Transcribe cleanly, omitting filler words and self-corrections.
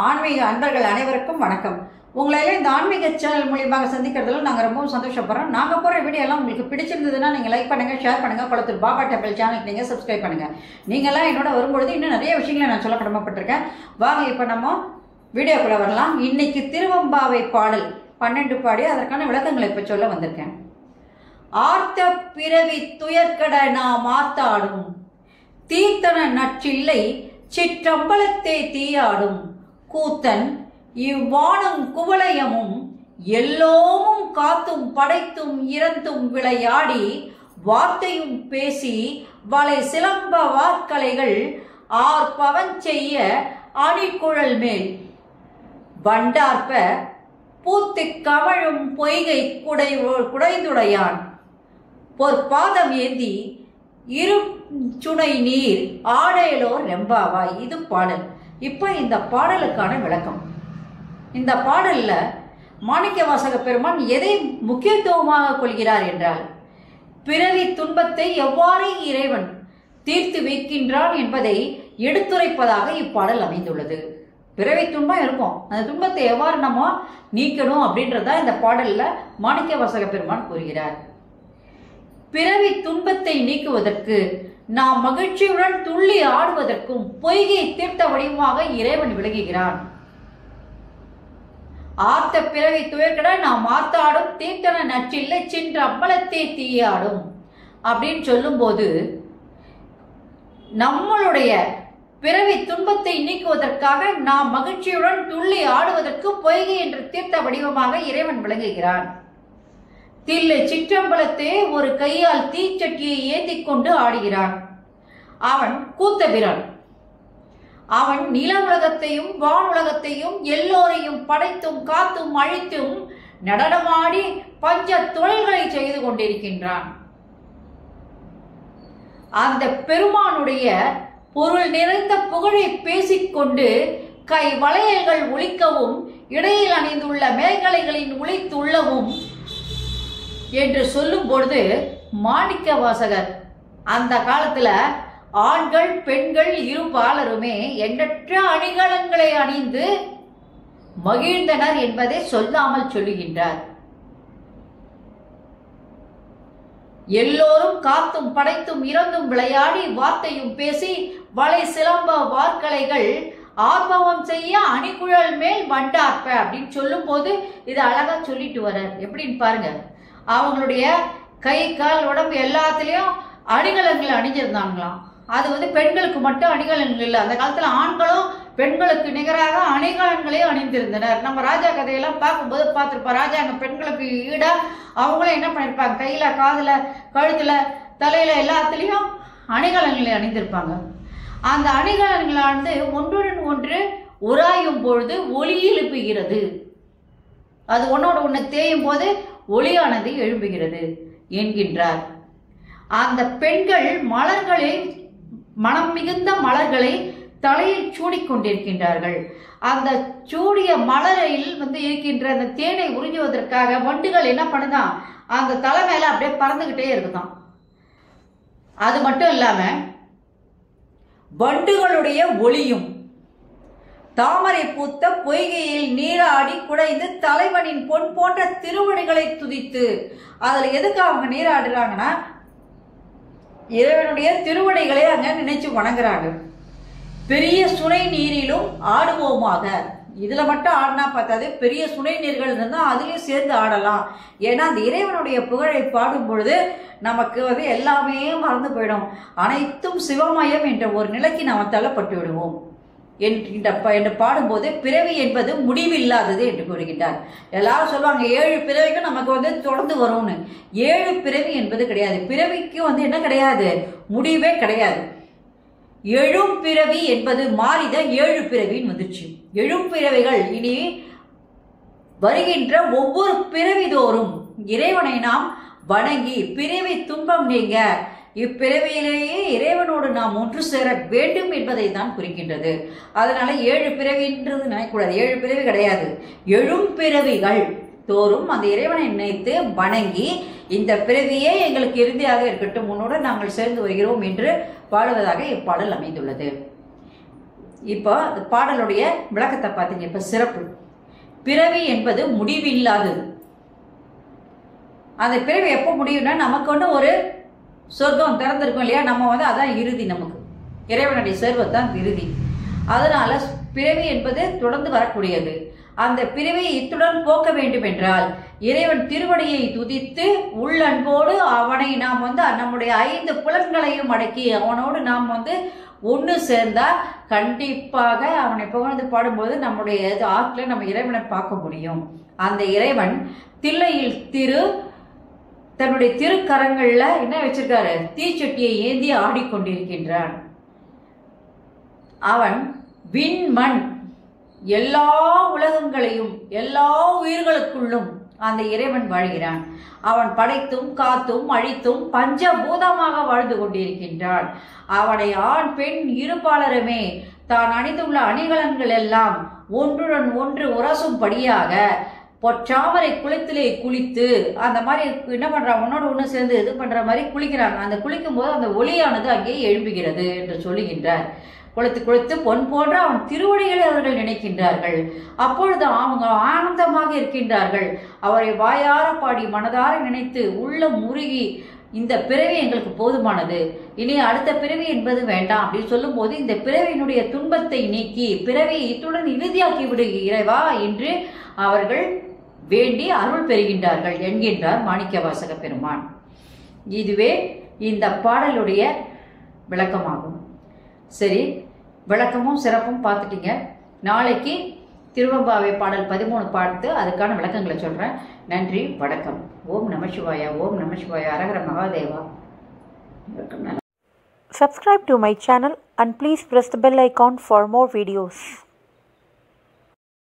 ஆன்மீக அன்பர்கள் அனைவருக்கும் வணக்கம். உங்களை இந்த ஆன்மீக சேனல் மூலியமாக சந்திக்கிறதுல நாங்கள் ரொம்பவும் சந்தோஷப்படுறோம். நாங்கள் போகிற வீடியோ எல்லாம் உங்களுக்கு பிடிச்சிருந்ததுன்னா நீங்கள் லைக் பண்ணுங்கள், ஷேர் பண்ணுங்கள். குளத்தூர் பாபா டெம்பிள் சேனலுக்கு நீங்கள் சப்ஸ்கிரைப் பண்ணுங்கள். நீங்கள்லாம் என்னோட வரும்பொழுது இன்னும் நிறைய விஷயங்களை நான் சொல்ல கடமைப்பட்டிருக்கேன். வாங்க இப்போ நம்ம வீடியோக்குள்ளே வரலாம். இன்னைக்கு திருவம்பாவை பாடல் 12 பாடி அதற்கான விளக்கங்களை இப்போ சொல்ல வந்திருக்கேன். ஆர்த்த பிறவி துயர்கட நாம் ஆத்தாடும், தீர்த்தன நற்றில்லை சிற்றம்பலத்தே தீயாடும், கூத்தன் இவ்வாணும் குவளையமும் எல்லோமும் காத்தும் படைத்தும் இறந்தும் விளையாடி, வார்த்தையும் பேசி வளை சிலம்ப வார்க்கலைகள் ஆர்ப்பவன் செய்ய அணிக்குழல் மேல் வண்டார்ப்ப பூத்து கமழும் பொய்கை குடைந்துடையான், பொற்பாதம் ஏந்தி இரு சுனை நீர் ஆடையலோர் ரெம்பாவாய். இது பாடல். இப்போ இந்த பாடலுக்கான விளக்கம். இந்த பாடல்ல மாணிக்கவாசக பெருமான் எதை முக்கியத்துவமாக கொள்கிறார் என்றால், பிறவி துன்பத்தை எவ்வாறு இறைவன் தீர்த்து வைக்கின்றான் என்பதை எடுத்துரைப்பதாக இப்பாடல் அமைந்துள்ளது. பிறவி துன்பம் இருக்கும், அந்த துன்பத்தை எவ்வாறு நம்ம நீக்கணும் அப்படின்றத இந்த பாடல்ல மாணிக்கவாசக பெருமான் கூறுகிறார். பிறவி துன்பத்தை நீக்குவதற்கு நாம் மகிழ்ச்சியுடன் துள்ளி ஆடுவதற்கும் பொய்கை தீர்த்த வடிவமாக இறைவன் விளங்குகிறான். ஆர்த்த பிறவி துயர்கட நாம் ஆத்தாடும், தீர்த்தன நற்றில்லை சென்ற அம்பலத்தை தீயாடும் அப்படின்னு சொல்லும் போது, நம்மளுடைய பிறவி துன்பத்தை நீக்குவதற்காக நாம் மகிழ்ச்சியுடன் துள்ளி ஆடுவதற்கு பொய்கை என்ற தீர்த்த வடிவமாக இறைவன் விளங்குகிறான். தில்லை சிற்றம்பலத்தே ஒரு கையால் தீச்சட்டியை ஏந்தி கொண்டு ஆடுகிறான். அவன் கூத்தபிரான். அவன் நில உலகத்தையும் வானுலகத்தையும் எல்லோரையும் படைத்தும் காத்தும் அழித்தும் நடனமாடி பஞ்ச தொழில்களை செய்து கொண்டிருக்கின்றான். அந்த பெருமானுடைய பொருள் நிறைந்த புகழை பேசிக்கொண்டு கை வளையல்கள் ஒலிக்கவும் இடையில் அணிந்துள்ள மேகலைகளின் ஒளித்துள்ளவும் என்று சொல்லும் பொழுது, மாணிக்க வாசகர் அந்த காலத்துல ஆண்கள் பெண்கள் இரு பாலருமே எண்ணற்ற அணிகலன்களை அணிந்து மகிழ்ந்தனர் என்பதை சொல்லாமல் சொல்லுகின்றார். எல்லோரும் காத்தும் படைத்தும் இறந்தும் விளையாடி, வார்த்தையும் பேசி வளை சிலம்ப வார்க்கலைகள் ஆர்ப்பவம் செய்ய அணிகுழல் மேல் வண்டார்ப்ப அப்படின்னு சொல்லும் போது இது அழகா சொல்லிட்டு வர. எப்படின்னு பாருங்க. அவங்களுடைய கை கால் உடம்பு எல்லாத்துலேயும் அணிகலன்கள் அணிஞ்சிருந்தாங்களாம். அது பெண்களுக்கு மட்டும் அணிகலன்கள் இல்லை. அந்த காலத்தில் ஆண்களும் பெண்களுக்கு நிகராக அணிகலன்களையும் அணிந்திருந்தனர். நம்ம ராஜா கதையெல்லாம் பார்க்கும்போது பார்த்துருப்போம். ராஜாங்க பெண்களுக்கு ஈடா அவங்களும் என்ன பண்ணியிருப்பாங்க, கையில் காதில் கழுத்தில் தலையில் எல்லாத்துலேயும் அணிகலன்களை அணிந்திருப்பாங்க. அந்த அணிகலன்களானது ஒன்றுடன் ஒன்று உராயும் பொழுது ஒலி எழுப்புகிறது. அது ஒன்னோட ஒன்று தேயும் போது ஒளியானது எழும்புகிறது என்கின்றார். அந்த பெண்கள் மலர்களை, மனம் மிகுந்த மலர்களை தலையில் சூடிக்கொண்டிருக்கின்றார்கள். அந்த சூடிய மலரில் இருக்கின்ற அந்த தேனை உறிஞ்சுவதற்காக வண்டுகள் என்ன பண்ணுதான், அந்த தலை மேல அப்படியே பறந்துகிட்டே இருக்குதான். அது மட்டும் இல்லாம வண்டுகளுடைய ஒளியும் தாமரை பூத்த பொய்கையில் நீராடி குடைந்து தலைவனின் பொன் போன்ற திருவடிகளை துதித்து, அதுல எதுக்கு அவங்க நீராடுறாங்கன்னா இறைவனுடைய திருவடிகளை அங்க நினைச்சு வணங்குறாங்க. பெரிய சுனை நீரிலும் ஆடுவோமாக. இதுல மட்டும் ஆடினா பார்த்தாது, பெரிய சுனை நீர்கள் இருந்தா அதுலயும் சேர்ந்து ஆடலாம். ஏன்னா அந்த இறைவனுடைய புகழை பாடும் பொழுது நமக்கு எல்லாமே மறந்து போயிடும். அனைத்தும் சிவமயம் என்ற ஒரு நிலைக்கு நாம் தள்ளப்பட்டு விடுவோம் என்று பாடும்போது, பிறவி என்பது முடிவில்லாதது என்று கூறுகின்றார். எல்லாரும் சொல்லுவாங்க 7 பிறவிக்கும் நமக்கு தொடர்ந்து வரும்னு. 7 பிறவி என்பது கிடையாது. பிறவிக்கு என்ன கிடையாது, முடிவே கிடையாது. எழும் பிறவி என்பது மாறித 7 பிறவின்னு வந்துச்சு. எழும் பிறவிகள் இனி வருகின்ற ஒவ்வொரு பிறவிதோறும் இறைவனை நாம் வணங்கி பிறவி துன்பம் நீங்க இப்பிறவியிலேயே இறைவனோடு நாம் ஒன்று சேர வேண்டும் என்பதை தான் குறிக்கின்றது. அதனால 7 பிறவின்றது நினைக்கூடாது. 7 பிறவி கிடையாது. எழும் பிறவிகள் தோறும் அந்த இறைவனை நினைத்து வணங்கி, இந்த பிறவியே எங்களுக்கு இறுதியாக இருக்கட்டும், உன்னோடு நாங்கள் சேர்ந்து வருகிறோம் என்று பாடுவதாக இப்பாடல் அமைந்துள்ளது. இப்போ பாடலுடைய விளக்கத்தை பார்த்தீங்க. இப்போ சிறப்பு, பிறவி என்பது முடிவில்லாதது. அந்த பிறவி எப்போ முடியும்னா நமக்கு ஒன்று ஒரு சொர்க்கம் திறந்திருக்கும் இல்லையா, நம்ம அதான் இறுதி, நமக்கு இறைவனுடைய சேர்வத்தான் இறுதி. அதனால பிறவி என்பது தொடர்ந்து வரக்கூடியது. அந்த பிறவியை இத்துடன் போக்க வேண்டும் என்றால் இறைவன் திருவடியை துதித்து உள்ளன்போடு அவனை நாம் நம்முடைய 5 புலன்களையும் அடக்கி அவனோடு நாம் ஒன்று சேர்ந்தா கண்டிப்பாக அவனை புகழ்ந்து பாடும்போது நம்முடைய ஆற்றில் நம்ம இறைவனை பார்க்க முடியும். அந்த இறைவன் தில்லையில் தன்னுடைய திருக்கரங்கள்ல என்ன வச்சிருக்காரு, தீச்சட்டியை ஏந்தி ஆடிக்கொண்டிருக்கின்றான். அவன் விண்மண் எல்லா உலகங்களையும் எல்லா உயிர்களுக்குள்ளும் அந்த இறைவன் வாழ்கிறான். அவன் படைத்தும் காத்தும் அழித்தும் பஞ்சபூதமாக வாழ்ந்து கொண்டிருக்கின்றான். அவனை ஆண் பெண் இருபாலருமே தான் அணிந்துள்ள அணிகலன்கள் எல்லாம் ஒன்றுடன் ஒன்று உரசும்படியாக பொற்றாமரை குளத்திலே குளித்து அந்த மாதிரி என்ன பண்றான், ஒன்னோடு ஒன்று சேர்ந்து இது பண்ற மாதிரி குளிக்கிறாங்க. அந்த குளிக்கும் போது அந்த ஒளியானது அங்கே எழும்புகிறது என்று சொல்லுகின்றார். குளித்து குளித்து பொன் போன்ற அவன் திருவடிகளை அவர்கள் நினைக்கின்றார்கள். அப்பொழுது அவங்க ஆனந்தமாக இருக்கின்றார்கள். அவரை வாயார பாடி மனதார நினைத்து உள்ள முருகி இந்த பிறவி எங்களுக்கு போதுமானது, இனி அடுத்த பிறவி என்பது வேண்டாம் அப்படின்னு சொல்லும் போது இந்த பிறவியினுடைய துன்பத்தை நீக்கி பிறவியை இத்துடன் இறுதியாக்கி விடு இறைவா என்று அவர்கள் வேண்டி அருள் பெறுகின்றார்கள் என்கின்றார் மாணிக்கவாசக பெருமான். இதுவே இந்த பாடலுடைய விளக்கமாகும். சரி, விளக்கமும் சிறப்பும் பார்த்துட்டீங்க. நாளைக்கு திருவெம்பாவை பாடல் 13 பார்த்து அதுக்கான விளக்கங்களை சொல்கிறேன். நன்றி, வணக்கம். ஓம் நம சிவாயா, ஓம் நம சிவாயா, அரஹர Mahadeva. Subscribe to my channel and please press the bell icon for more videos.